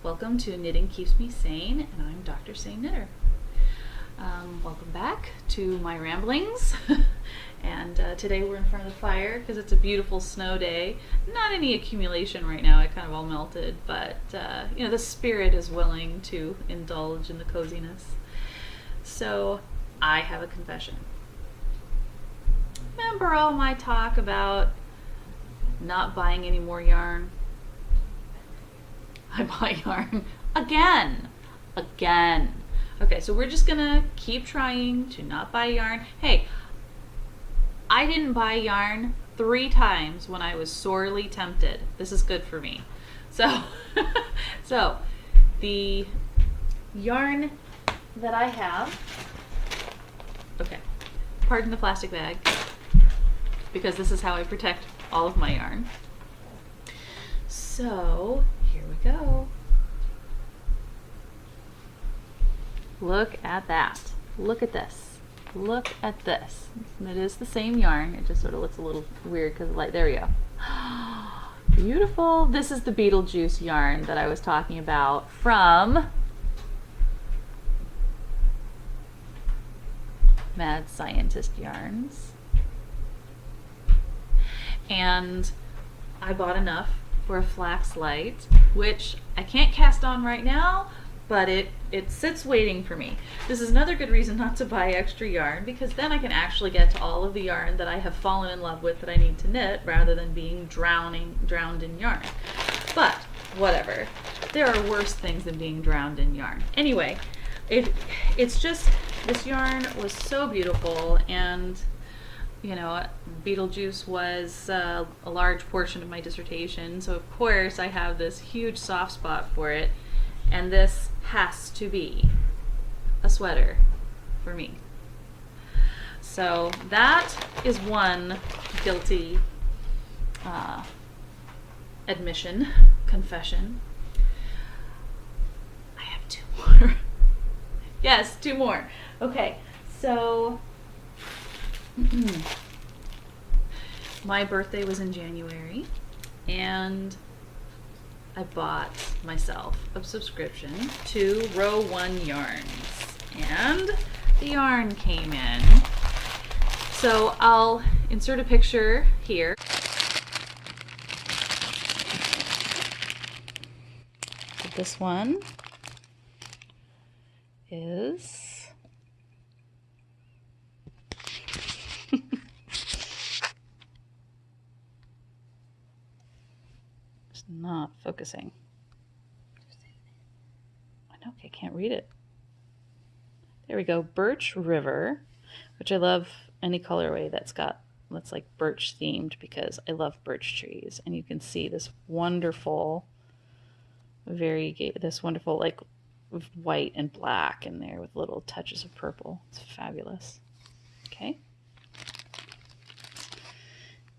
Welcome to Knitting Keeps Me Sane, and I'm Dr. Sane Knitter. Welcome back to my ramblings. And today we're in front of the fire because it's a beautiful snow day. Not any accumulation right now, it kind of all melted, but the spirit is willing to indulge in the coziness. So I have a confession. Remember all my talk about not buying any more yarn? I bought yarn again. Okay, so we're just gonna keep trying to not buy yarn. Hey, I didn't buy yarn 3 times when I was sorely tempted. This is good for me. So, the yarn that I have, okay, pardon the plastic bag, because this is how I protect all of my yarn. So, here we go. Look at that. Look at this. Look at this. It is the same yarn. It just sort of looks a little weird because of the light. There we go. Beautiful. This is the Beetlejuice yarn that I was talking about from Mad Scientist Yarns. And I bought enough for a flax light, which I can't cast on right now, but it sits waiting for me. This is another good reason not to buy extra yarn, because then I can actually get to all of the yarn that I have fallen in love with that I need to knit, rather than being drowned in yarn. But whatever, there are worse things than being drowned in yarn. Anyway, it's just, this yarn was so beautiful, and Beetlejuice was a large portion of my dissertation, so of course I have this huge soft spot for it, and this has to be a sweater for me. So that is one guilty confession. I have 2 more. Yes, 2 more. Okay, so my birthday was in January, and I bought myself a subscription to Row 1 Yarns, and the yarn came in. So I'll insert a picture here. This one is not focusing. I can't read it. There we go. Birch River, which I love any colorway that's like birch themed, because I love birch trees. And you can see this wonderful like white and black in there with little touches of purple. It's fabulous. Okay.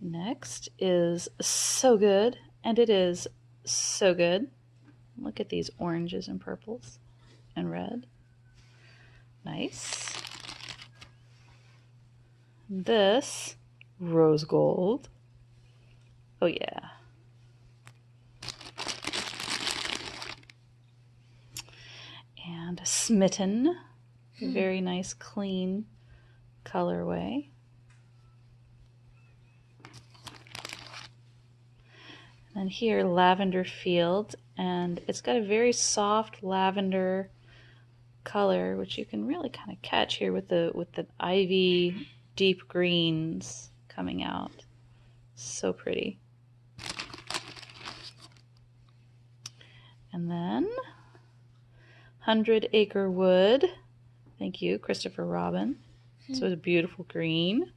Next is So Good. And it is so good. Look at these oranges and purples and red. Nice. This rose gold. Oh yeah. And Smitten. Very nice, clean colorway. And here, Lavender Field, and it's got a very soft lavender color, which you can really kind of catch here with the ivy deep greens coming out. So pretty. And then 100 Acre Wood. Thank you, Christopher Robin. So it's a beautiful green.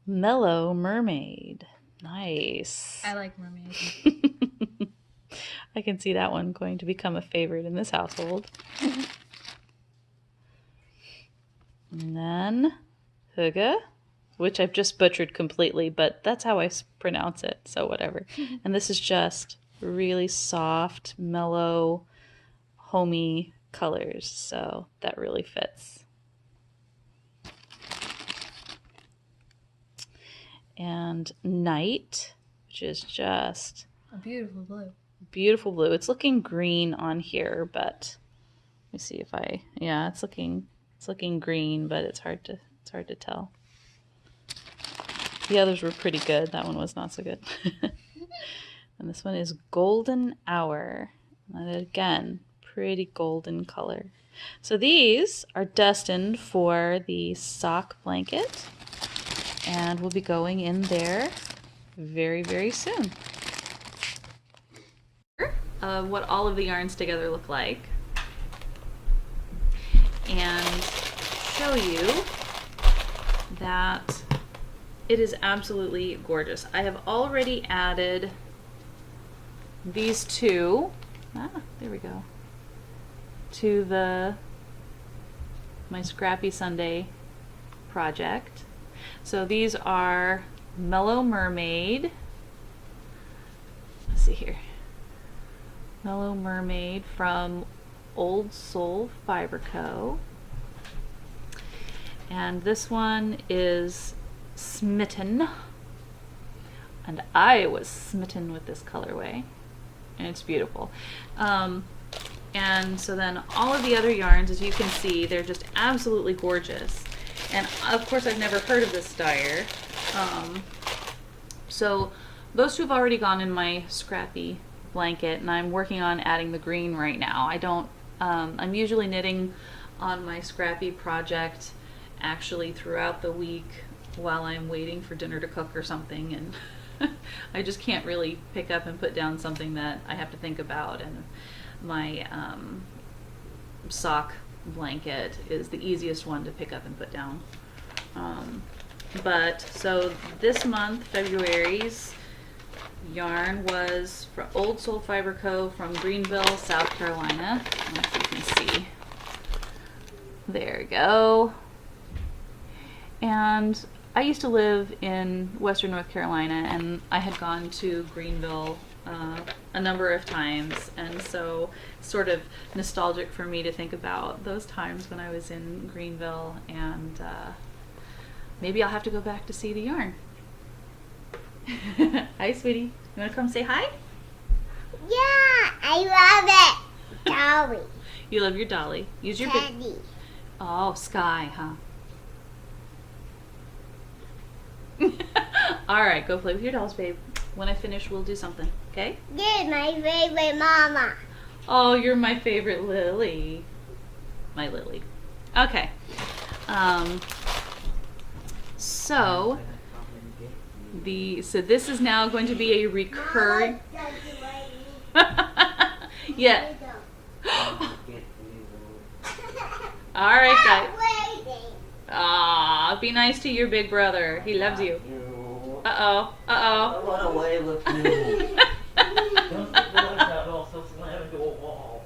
Mellow Mermaid. Nice. I like mermaids. I can see that one going to become a favorite in this household. And then Hygge, which I've just butchered completely, but that's how I pronounce it, so whatever. And this is just really soft, mellow, homey colors, so that really fits. and Night, which is just a beautiful blue. Beautiful blue. It's looking green on here, but let me see if yeah, it's looking green, but it's hard to tell. The others were pretty good. That one was not so good. And this one is Golden Hour. And again, pretty golden color. So these are destined for the sock blanket, and will be going in there very, very soon. What all of the yarns together look like, and show you that it is absolutely gorgeous. I have already added these two, there we go, to my Scrappy Sunday project. So these are Mellow Mermaid. Let's see here. Mellow Mermaid from Old Soul Fiber Co. And this one is Smitten. And I was smitten with this colorway. And it's beautiful. And so then all of the other yarns, as you can see, they're just absolutely gorgeous. And of course I've never heard of this dyer. So those two have already gone in my Scrappy blanket, and I'm working on adding the green right now. I'm usually knitting on my Scrappy project actually throughout the week while I'm waiting for dinner to cook or something, and I just can't really pick up and put down something that I have to think about, and my sock blanket is the easiest one to pick up and put down. But so this month, February's yarn was from Old Soul Fiber Co. from Greenville, South Carolina. I don't know if you can see. There we go. And I used to live in Western North Carolina, and I had gone to Greenville a number of times, and so it's sort of nostalgic for me to think about those times when I was in Greenville, and maybe I'll have to go back to see the yarn. Hi, sweetie. You want to come say hi? Yeah, I love it. Dolly. You love your dolly. Use your Teddy. Oh, Sky, huh? All right, go play with your dolls, babe. When I finish, we'll do something, okay? You're my favorite mama. Oh, you're my favorite Lily. My Lily. Okay. So this is now going to be a recurring. Yeah. All right, guys. Ah, be nice to your big brother. He loves you. Uh-oh. Uh-oh. Run away with you. Don't stick the lights out, also slam into a wall.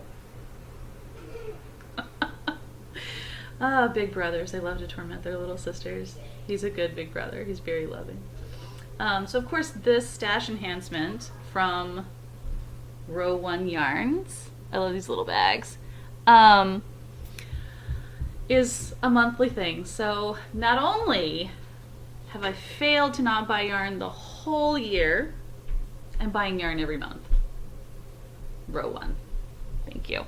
Ah, big brothers. They love to torment their little sisters. He's a good big brother. He's very loving. So of course this stash enhancement from Row 1 Yarns, I love these little bags, is a monthly thing. So not only have I failed to not buy yarn the whole year, I'm buying yarn every month. Row 1. Thank you.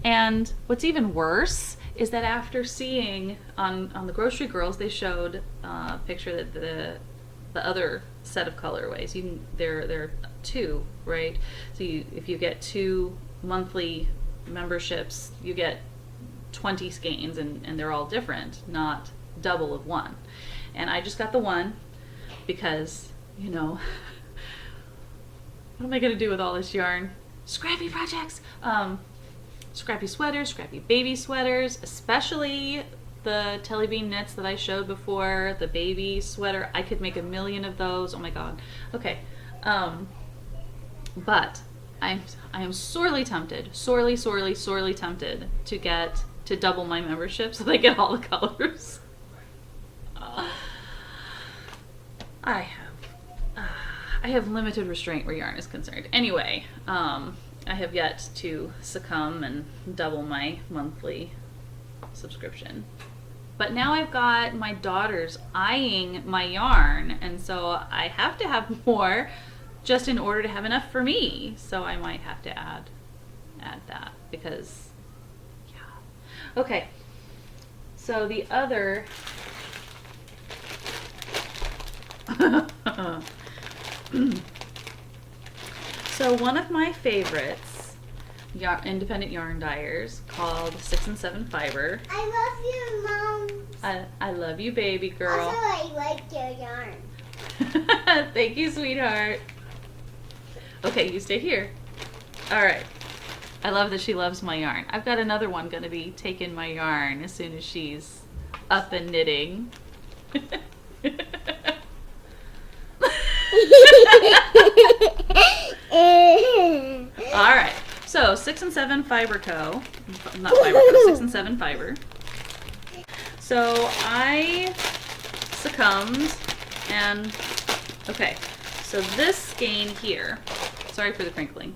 And what's even worse is that after seeing on the Grocery Girls, they showed a picture that the other set of colorways, there are two, right? So if you get 2 monthly memberships, you get 20 skeins, and they're all different, not double of one. And I just got the one because, you know, what am I gonna do with all this yarn? Scrappy projects! Scrappy sweaters, scrappy baby sweaters, especially the Tellybeanknits that I showed before, the baby sweater. I could make a million of those. Oh my god. Okay. But I am sorely tempted, sorely tempted to double my membership so they get all the colors. I have limited restraint where yarn is concerned. Anyway, I have yet to succumb and double my monthly subscription. But now I've got my daughters eyeing my yarn, and so I have to have more just in order to have enough for me. So I might have to add that because, yeah. Okay, so the other so one of my favorites independent yarn dyers called 6 and 7 Fiber. I love you, Mom. I love you, baby girl. Also, I like your yarn. Thank you, sweetheart. Okay, you stay here. All right. I love that she loves my yarn. I've got another one going to be taking my yarn as soon as she's up and knitting. All right. So 6 and 7 Fiber Co. Not Fiber Co. 6 and 7 Fiber. So I succumbed, and okay. So this skein here. Sorry for the crinkling.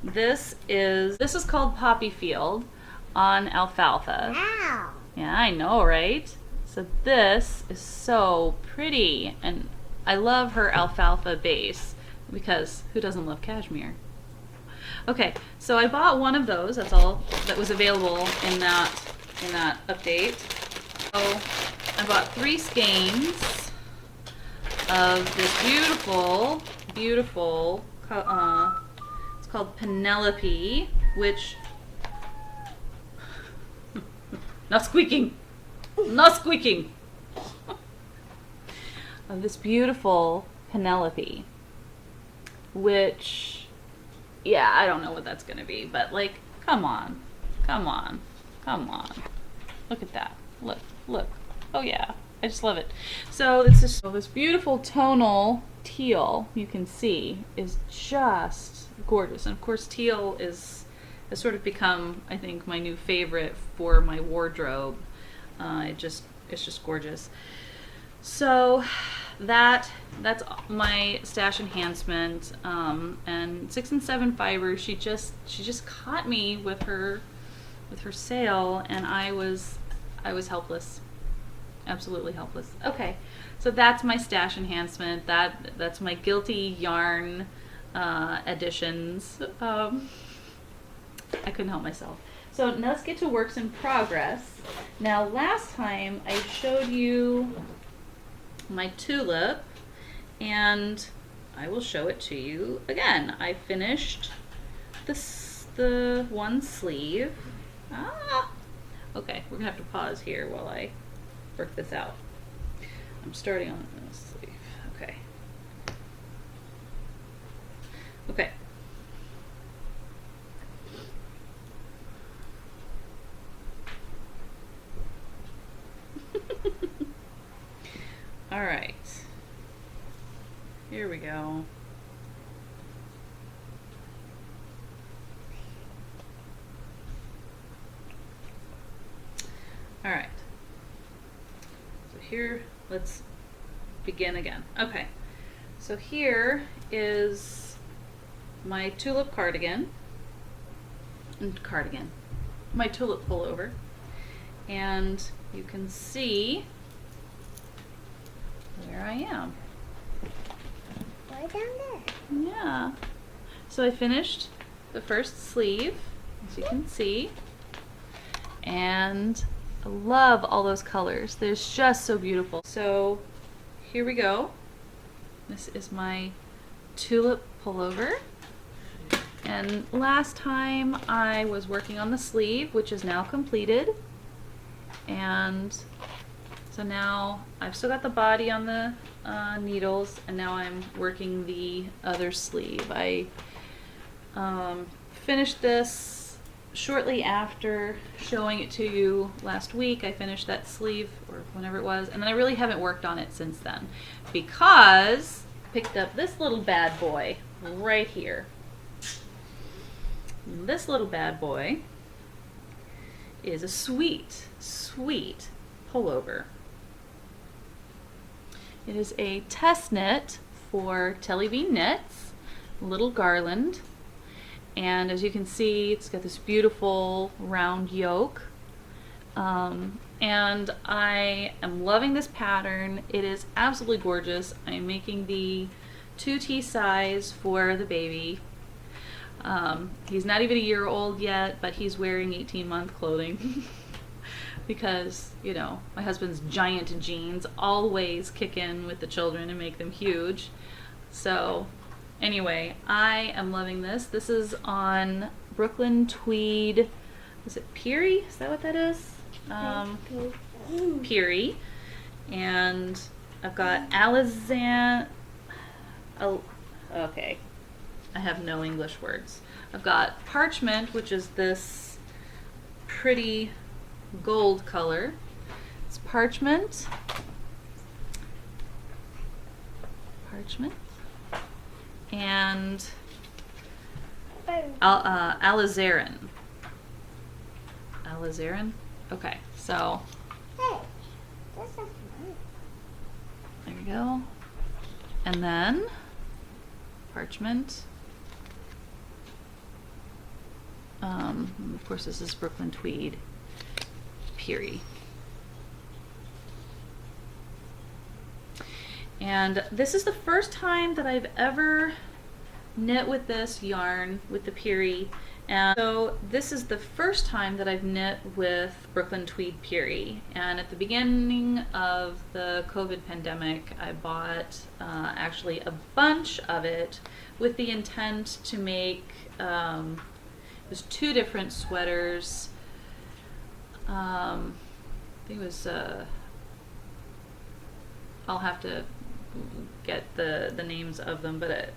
This is called Poppy Field on Alfalfa. Wow. Yeah, I know, right? So this is so pretty, and I love her alfalfa base because who doesn't love cashmere? Okay, so I bought one of those. That's all that was available in that update. So I bought 3 skeins of this beautiful, beautiful. It's called Penelope, which not squeaking, not squeaking. Of this beautiful Penelope, which, yeah, I don't know what that's gonna be, but like, come on, come on, come on. Look at that. Look, look. Oh yeah, I just love it. So this beautiful tonal teal, you can see, is just gorgeous. And of course, teal has sort of become, I think, my new favorite for my wardrobe. It's just gorgeous. So that's my stash enhancement, and 6 and 7 Fiber. She just caught me with her sale, and I was helpless, absolutely helpless. Okay, so that's my stash enhancement. That's my guilty yarn additions. I couldn't help myself. So now let's get to works in progress. Now last time I showed you my tulip, and I will show it to you again. I finished the one sleeve. Okay, we're gonna have to pause here while I work this out. I'm starting on this sleeve. Okay. Okay. All right. Here we go. All right. So here, let's begin again. Okay. So here is my tulip cardigan. My tulip pullover. And you can see where I am. Right down there. Yeah. So I finished the first sleeve, as you can see. And I love all those colors. They're just so beautiful. So here we go. This is my tulip pullover. And last time I was working on the sleeve, which is now completed. And so now I've still got the body on the needles, and now I'm working the other sleeve. I finished this shortly after showing it to you last week. I finished that sleeve, or whenever it was, and then I really haven't worked on it since then because I picked up this little bad boy right here. And this little bad boy is a sweet, sweet pullover. It is a test knit for Tellybeanknits, little Garland, and as you can see, it's got this beautiful round yoke. And I am loving this pattern. It is absolutely gorgeous. I'm making the 2T size for the baby. He's not even a year old yet, but he's wearing 18-month clothing because, you know, my husband's giant jeans always kick in with the children and make them huge. So anyway, I am loving this. This is on Brooklyn Tweed. Is it Peerie? Is that what that is? Peerie. And I've got okay. I have no English words. I've got Parchment, which is this pretty gold color. It's Parchment. And alizarin. Alizarin? Okay, so Hey, this is mine. there we go. And then Parchment. Of course, this is Brooklyn Tweed, Peerie. And this is the first time that I've ever knit with this yarn, with the Peerie. And so this is the first time that I've knit with Brooklyn Tweed Peerie. And at the beginning of the COVID pandemic, I bought actually a bunch of it with the intent to make there's 2 different sweaters. I think it was I'll have to get the names of them, but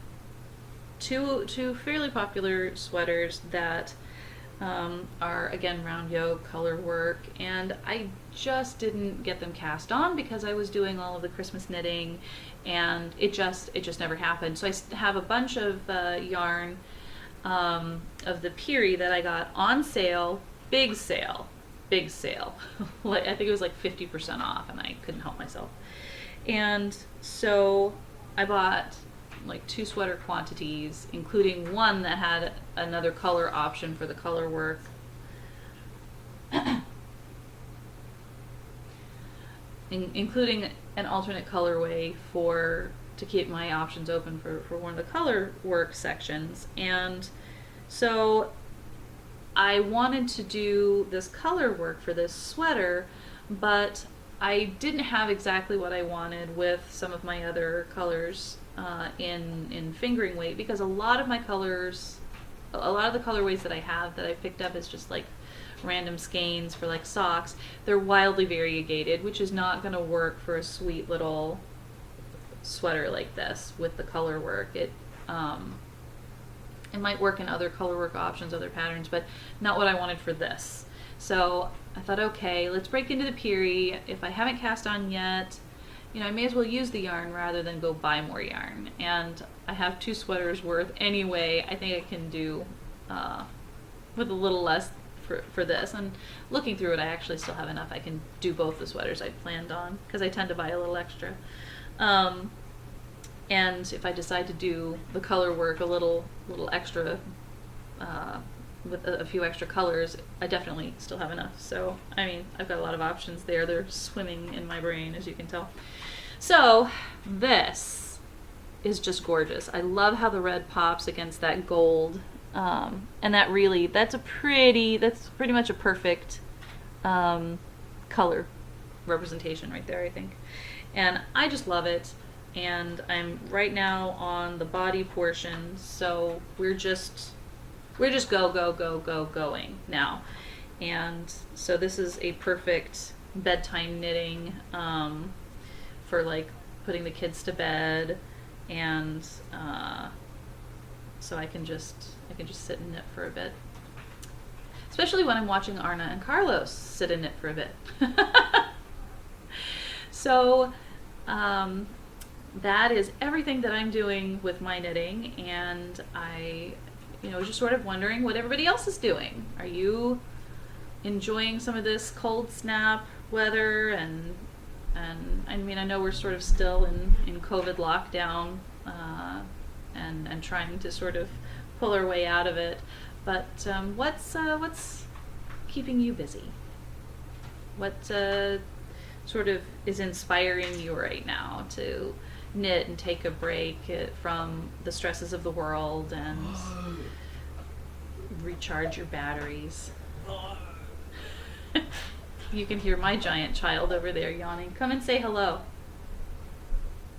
two fairly popular sweaters that are again round yoke, color work, and I just didn't get them cast on because I was doing all of the Christmas knitting, and it just never happened. So I have a bunch of yarn of the Peerie that I got on sale, big sale. Like, I think it was like 50% off, and I couldn't help myself. And so I bought like 2 sweater quantities, including one that had another color option for the color work. Including an alternate colorway to keep my options open for one of the color work sections. And so I wanted to do this color work for this sweater, but I didn't have exactly what I wanted with some of my other colors in fingering weight, because a lot of the colorways that I have that I picked up as just like random skeins for like socks, they're wildly variegated, which is not going to work for a sweet little sweater like this with the color work. It might work in other color work options, other patterns, but not what I wanted for this. So I thought, okay, let's break into the Peerie. If I haven't cast on yet, you know, I may as well use the yarn rather than go buy more yarn. And I have 2 sweaters worth anyway. I think I can do with a little less for this. And looking through it, I actually still have enough. I can do both the sweaters I planned on, because I tend to buy a little extra. And if I decide to do the color work a little extra with a few extra colors, I definitely still have enough. So, I mean, I've got a lot of options there. They're swimming in my brain, as you can tell. So, this is just gorgeous. I love how the red pops against that gold. And that's pretty much a perfect color representation right there, I think. And I just love it. And I'm right now on the body portion, so we're just going now. And so this is a perfect bedtime knitting for like putting the kids to bed, and so I can just sit and knit for a bit, especially when I'm watching Arna and Carlos sit and knit for a bit. So that is everything that I'm doing with my knitting, and I was just sort of wondering what everybody else is doing. Are you enjoying some of this cold snap weather? And I mean, I know we're sort of still in COVID lockdown and trying to sort of pull our way out of it, but what's keeping you busy? What sort of is inspiring you right now to knit and take a break from the stresses of the world and recharge your batteries? You can hear my giant child over there yawning. Come and say hello.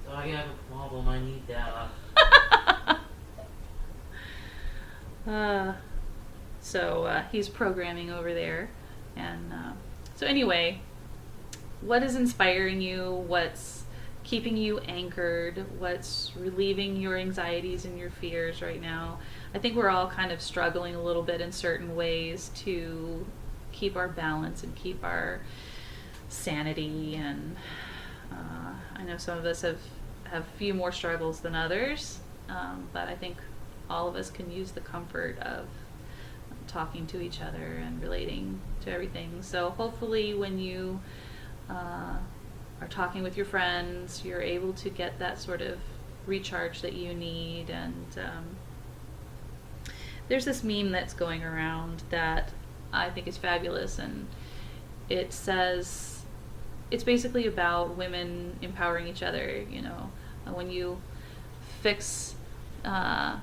So I have a problem. I need that. So he's programming over there. And so anyway, what is inspiring you? What's keeping you anchored? What's relieving your anxieties and your fears right now? I think we're all kind of struggling a little bit in certain ways to keep our balance and keep our sanity. And I know some of us have a few more struggles than others, but I think all of us can use the comfort of talking to each other and relating to everything. So hopefully when you are talking with your friends, you're able to get that sort of recharge that you need. And there's this meme that's going around that I think is fabulous, and it says, it's basically about women empowering each other. You know, when you fix a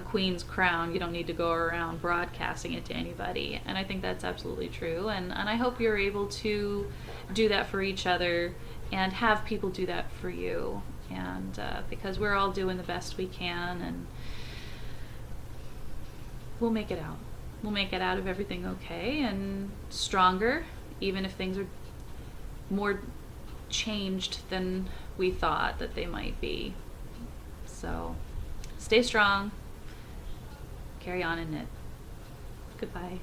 queen's crown, you don't need to go around broadcasting it to anybody. And I think that's absolutely true. And I hope you're able to do that for each other and have people do that for you. And because we're all doing the best we can, and we'll make it out. We'll make it out of everything okay and stronger, even if things are more changed than we thought that they might be. So stay strong, carry on and knit. Goodbye.